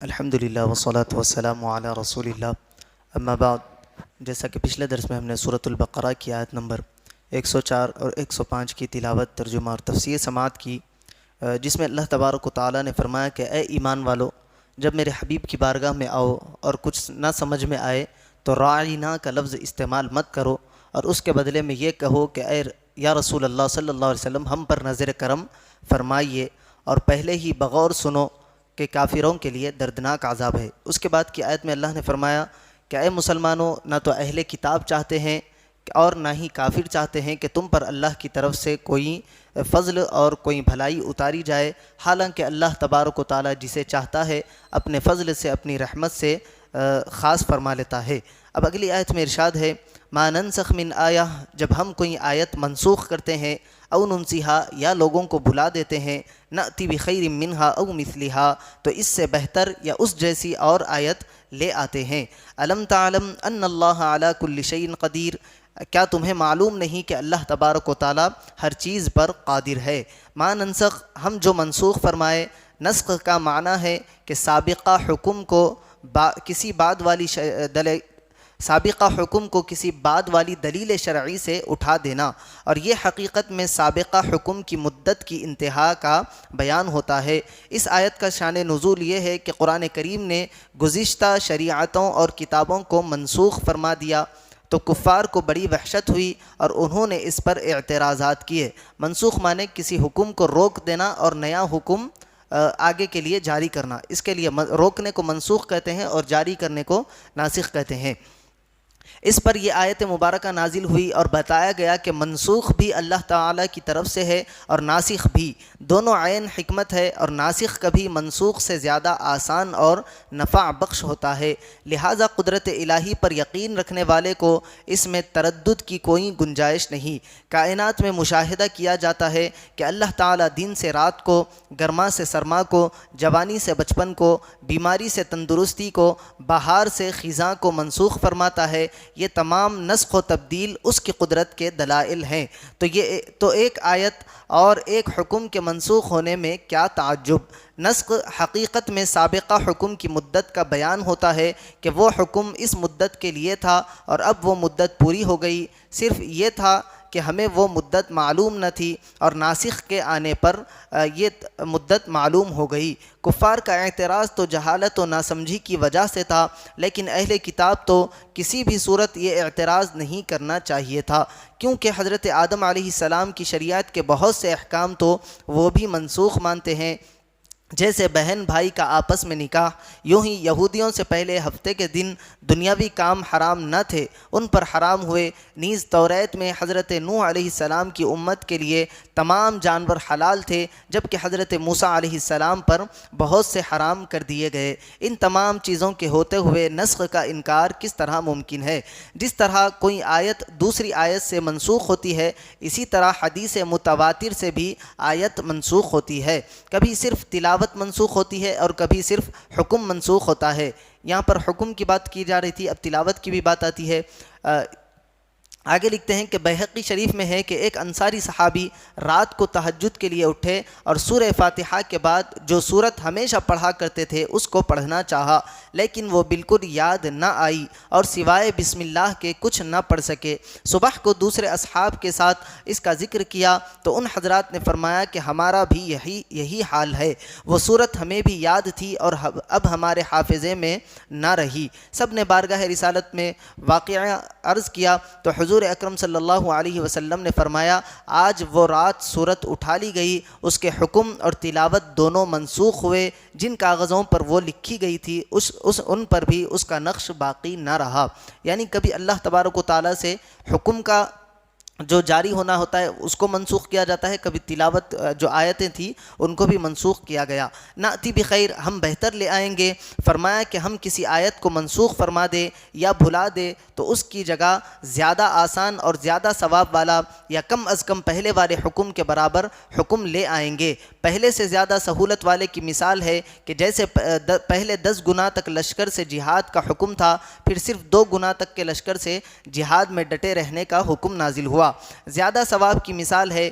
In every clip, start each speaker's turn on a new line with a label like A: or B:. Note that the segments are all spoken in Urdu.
A: الحمدللہ والصلاة والسلام علی رسول اللہ اما بعد۔ جیسا کہ پچھلے درس میں ہم نے سورۃ البقرہ کی آیت نمبر 104 اور 105 کی تلاوت، ترجمہ اور تفسیر سماعت کی، جس میں اللہ تبارک و تعالیٰ نے فرمایا کہ اے ایمان والو، جب میرے حبیب کی بارگاہ میں آؤ اور کچھ نہ سمجھ میں آئے تو راعینا کا لفظ استعمال مت کرو، اور اس کے بدلے میں یہ کہو کہ اے یا رسول اللہ صلی اللہ علیہ وسلم ہم پر نظر کرم فرمائیے، اور پہلے ہی بغور سنو کہ کافروں کے لیے دردناک عذاب ہے۔ اس کے بعد کی آیت میں اللہ نے فرمایا کہ اے مسلمانوں، نہ تو اہل کتاب چاہتے ہیں اور نہ ہی کافر چاہتے ہیں کہ تم پر اللہ کی طرف سے کوئی فضل اور کوئی بھلائی اتاری جائے، حالانکہ اللہ تبارک و تعالیٰ جسے چاہتا ہے اپنے فضل سے، اپنی رحمت سے خاص فرما لیتا ہے۔ اب اگلی آیت میں ارشاد ہے ما ننسخ من آیہ، جب ہم کوئی آیت منسوخ کرتے ہیں، او ننسیہا یا لوگوں کو بھلا دیتے ہیں، نأتی بخیر منہا او مثلہا، تو اس سے بہتر یا اس جیسی اور آیت لے آتے ہیں۔ الم تعلم ان اللہ علی کل شیء قدیر، کیا تمہیں معلوم نہیں کہ اللہ تبارک و تعالیٰ ہر چیز پر قادر ہے۔ ما ننسخ، ہم جو منسوخ فرمائے، نسخ کا معنی ہے کہ سابقہ حکم کو کسی بعد والی دلیل شرعی سے اٹھا دینا، اور یہ حقیقت میں سابقہ حکم کی مدت کی انتہا کا بیان ہوتا ہے۔ اس آیت کا شان نزول یہ ہے کہ قرآن کریم نے گزشتہ شریعتوں اور کتابوں کو منسوخ فرما دیا تو کفار کو بڑی وحشت ہوئی اور انہوں نے اس پر اعتراضات کیے۔ منسوخ معنی کسی حکم کو روک دینا اور نیا حکم آگے کے لیے جاری کرنا، اس کے لیے روکنے کو منسوخ کہتے ہیں اور جاری کرنے کو ناسخ کہتے ہیں۔ اس پر یہ آیت مبارکہ نازل ہوئی اور بتایا گیا کہ منسوخ بھی اللہ تعالیٰ کی طرف سے ہے اور ناسخ بھی، دونوں عین حکمت ہے، اور ناسخ کبھی منسوخ سے زیادہ آسان اور نفع بخش ہوتا ہے، لہٰذا قدرت الہی پر یقین رکھنے والے کو اس میں تردد کی کوئی گنجائش نہیں۔ کائنات میں مشاہدہ کیا جاتا ہے کہ اللہ تعالیٰ دن سے رات کو، گرما سے سرما کو، جوانی سے بچپن کو، بیماری سے تندرستی کو، بہار سے خزاں کو منسوخ فرماتا ہے۔ یہ تمام نسخ و تبدیل اس کی قدرت کے دلائل ہیں، تو ایک آیت اور ایک حکم کے منسوخ ہونے میں کیا تعجب۔ نسخ حقیقت میں سابقہ حکم کی مدت کا بیان ہوتا ہے کہ وہ حکم اس مدت کے لیے تھا اور اب وہ مدت پوری ہو گئی، صرف یہ تھا کہ ہمیں وہ مدت معلوم نہ تھی، اور ناسخ کے آنے پر یہ مدت معلوم ہو گئی۔ کفار کا اعتراض تو جہالت و ناسمجھی کی وجہ سے تھا، لیکن اہل کتاب تو کسی بھی صورت یہ اعتراض نہیں کرنا چاہیے تھا، کیونکہ حضرت آدم علیہ السلام کی شریعت کے بہت سے احکام تو وہ بھی منسوخ مانتے ہیں، جیسے بہن بھائی کا آپس میں نکاح۔ یوں ہی یہودیوں سے پہلے ہفتے کے دن دنیاوی کام حرام نہ تھے، ان پر حرام ہوئے۔ نیز توریت میں حضرت نوح علیہ السلام کی امت کے لیے تمام جانور حلال تھے، جبکہ حضرت موسیٰ علیہ السلام پر بہت سے حرام کر دیے گئے۔ ان تمام چیزوں کے ہوتے ہوئے نسخ کا انکار کس طرح ممکن ہے؟ جس طرح کوئی آیت دوسری آیت سے منسوخ ہوتی ہے، اسی طرح حدیث متواتر سے بھی آیت منسوخ ہوتی ہے۔ کبھی صرف تلاوت منسوخ ہوتی ہے اور کبھی صرف حکم منسوخ ہوتا ہے۔ یہاں پر حکم کی بات کی جا رہی تھی، اب تلاوت کی بھی بات آتی ہے۔ آگے لکھتے ہیں کہ بیہقی شریف میں ہے کہ ایک انصاری صحابی رات کو تہجد کے لیے اٹھے اور سورہ فاتحہ کے بعد جو سورت ہمیشہ پڑھا کرتے تھے اس کو پڑھنا چاہا، لیکن وہ بالکل یاد نہ آئی اور سوائے بسم اللہ کے کچھ نہ پڑھ سکے۔ صبح کو دوسرے اصحاب کے ساتھ اس کا ذکر کیا تو ان حضرات نے فرمایا کہ ہمارا بھی یہی حال ہے، وہ سورت ہمیں بھی یاد تھی اور اب ہمارے حافظے میں نہ رہی۔ سب نے بارگاہ رسالت میں واقعہ عرض کیا تو حضور اکرم صلی اللہ علیہ وسلم نے فرمایا آج وہ رات سورت اٹھا لی گئی، اس کے حکم اور تلاوت دونوں منسوخ ہوئے، جن کاغذوں پر وہ لکھی گئی تھی ان پر بھی اس کا نقش باقی نہ رہا۔ یعنی کبھی اللہ تبارک و تعالیٰ سے حکم کا جو جاری ہونا ہوتا ہے اس کو منسوخ کیا جاتا ہے، کبھی تلاوت جو آیتیں تھیں ان کو بھی منسوخ کیا گیا۔ نأتی بخیر، ہم بہتر لے آئیں گے۔ فرمایا کہ ہم کسی آیت کو منسوخ فرما دے یا بھلا دے تو اس کی جگہ زیادہ آسان اور زیادہ ثواب والا یا کم از کم پہلے والے حکم کے برابر حکم لے آئیں گے۔ پہلے سے زیادہ سہولت والے کی مثال ہے کہ جیسے پہلے 10 گنا تک لشکر سے جہاد کا حکم تھا، پھر صرف 2 گنا تک کے لشکر سے جہاد میں ڈٹے رہنے کا حکم نازل ہوا۔ زیادہ ثواب کی مثال ہے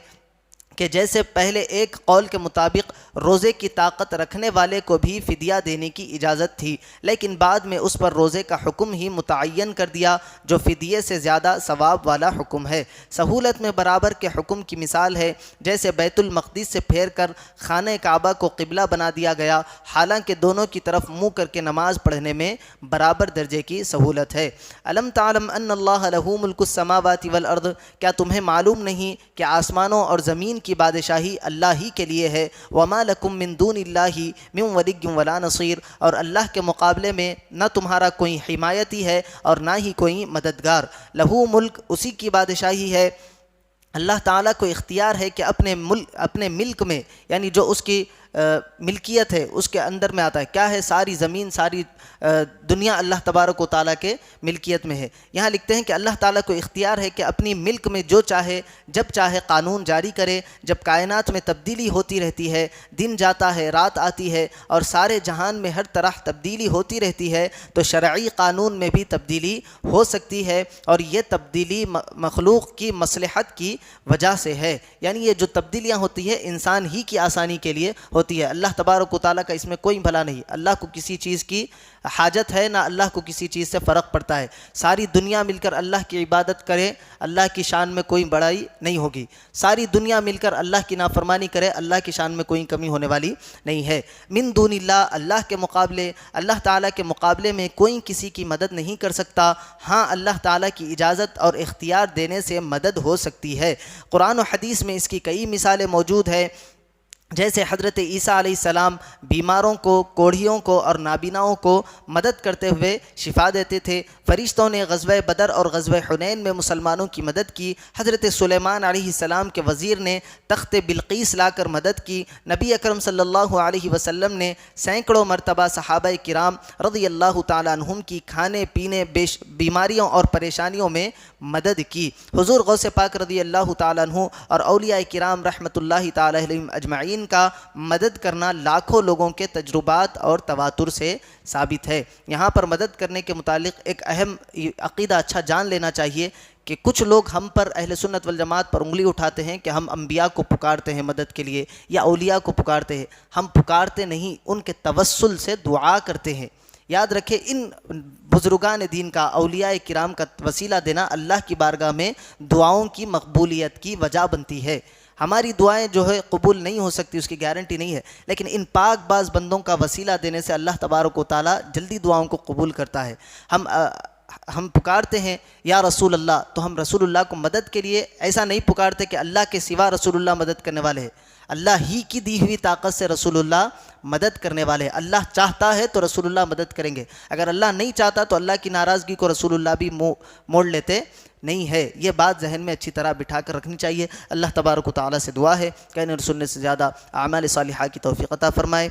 A: کہ جیسے پہلے ایک قول کے مطابق روزے کی طاقت رکھنے والے کو بھی فدیہ دینے کی اجازت تھی، لیکن بعد میں اس پر روزے کا حکم ہی متعین کر دیا جو فدیے سے زیادہ ثواب والا حکم ہے۔ سہولت میں برابر کے حکم کی مثال ہے جیسے بیت المقدس سے پھیر کر خانہ کعبہ کو قبلہ بنا دیا گیا، حالانکہ دونوں کی طرف منہ کر کے نماز پڑھنے میں برابر درجے کی سہولت ہے۔ الم تعلم ان اللہ لہ ملک السماوات والارض، کیا تمہیں معلوم نہیں کہ آسمانوں اور زمین کی بادشاہی اللہ ہی کے لیے ہے؟ وما لکم من دون اللہ من ولی ولا نصیر، اور اللہ کے مقابلے میں نہ تمہارا کوئی حمایتی ہے اور نہ ہی کوئی مددگار۔ لہو ملک، اسی کی بادشاہی ہے۔ اللہ تعالیٰ کو اختیار ہے کہ اپنے ملک میں، یعنی جو اس کی ملکیت ہے اس کے اندر میں آتا ہے، کیا ہے؟ ساری زمین، ساری دنیا اللہ تبارک و تعالیٰ کے ملکیت میں ہے۔ یہاں لکھتے ہیں کہ اللہ تعالیٰ کو اختیار ہے کہ اپنی ملک میں جو چاہے جب چاہے قانون جاری کرے۔ جب کائنات میں تبدیلی ہوتی رہتی ہے، دن جاتا ہے، رات آتی ہے، اور سارے جہان میں ہر طرح تبدیلی ہوتی رہتی ہے، تو شرعی قانون میں بھی تبدیلی ہو سکتی ہے، اور یہ تبدیلی مخلوق کی مصلحت کی وجہ سے ہے۔ یعنی یہ جو تبدیلیاں ہوتی ہے انسان ہی کی آسانی کے لیے ہوتی ہے۔ اللہ تبارک و تعالیٰ کا اس میں کوئی بھلا نہیں۔ اللہ کو کسی چیز کی حاجت ہے، نہ اللہ کو کسی چیز سے فرق پڑتا ہے۔ ساری دنیا مل کر اللہ کی عبادت کرے، اللہ کی شان میں کوئی بڑائی نہیں ہوگی۔ ساری دنیا مل کر اللہ کی نافرمانی کرے، اللہ کی شان میں کوئی کمی ہونے والی نہیں ہے۔ من دون اللہ، اللہ کے مقابلے، اللہ تعالیٰ کے مقابلے میں کوئی کسی کی مدد نہیں کر سکتا۔ ہاں، اللہ تعالیٰ کی اجازت اور اختیار دینے سے مدد ہو سکتی ہے۔ قرآن و حدیث میں اس کی کئی مثالیں موجود ہیں، جیسے حضرت عیسیٰ علیہ السلام بیماروں کو، کوڑھیوں کو اور نابیناؤں کو مدد کرتے ہوئے شفا دیتے تھے۔ فرشتوں نے غزوہ بدر اور غزوہ حنین میں مسلمانوں کی مدد کی۔ حضرت سلیمان علیہ السلام کے وزیر نے تخت بلقیس لا کر مدد کی۔ نبی اکرم صلی اللہ علیہ وسلم نے سینکڑوں مرتبہ صحابہ کرام رضی اللہ تعالیٰ عنہم کی کھانے پینے، بیماریوں اور پریشانیوں میں مدد کی۔ حضور غوث پاک رضی اللہ تعالیٰ عنہ اور اولیاء کرام رحمۃ اللہ تعالیٰ علیہم اجمعین کا مدد کرنا لاکھوں لوگوں کے تجربات اور تواتر سے ثابت ہے۔ یہاں پر مدد کرنے کے متعلق ایک اہم عقیدہ اچھا جان لینا چاہیے کہ کچھ لوگ ہم پر، اہل سنت والجماعت پر انگلی اٹھاتے ہیں کہ ہم انبیاء کو پکارتے ہیں مدد کے لیے یا اولیاء کو پکارتے ہیں۔ ہم پکارتے نہیں، ان کے توسل سے دعا کرتے ہیں۔ یاد رکھیں، ان بزرگان دین کا، اولیاء کرام کا وسیلہ دینا اللہ کی بارگاہ میں دعاؤں کی مقبولیت کی وجہ بنتی ہے۔ ہماری دعائیں جو ہے قبول نہیں ہو سکتی، اس کی گارنٹی نہیں ہے، لیکن ان پاک باز بندوں کا وسیلہ دینے سے اللہ تبارک و تعالیٰ جلدی دعاؤں کو قبول کرتا ہے۔ ہم پکارتے ہیں یا رسول اللہ، تو ہم رسول اللہ کو مدد کے لیے ایسا نہیں پکارتے کہ اللہ کے سوا رسول اللہ مدد کرنے والے ہیں۔ اللہ ہی کی دی ہوئی طاقت سے رسول اللہ مدد کرنے والے ہیں۔ اللہ چاہتا ہے تو رسول اللہ مدد کریں گے، اگر اللہ نہیں چاہتا تو اللہ کی ناراضگی کو رسول اللہ بھی موڑ لیتے نہیں ہے۔ یہ بات ذہن میں اچھی طرح بٹھا کر رکھنی چاہیے۔ اللہ تبارک و تعالیٰ سے دعا ہے کہ انہیں سننے سے زیادہ اعمال صالحہ کی توفیق عطا فرمائے۔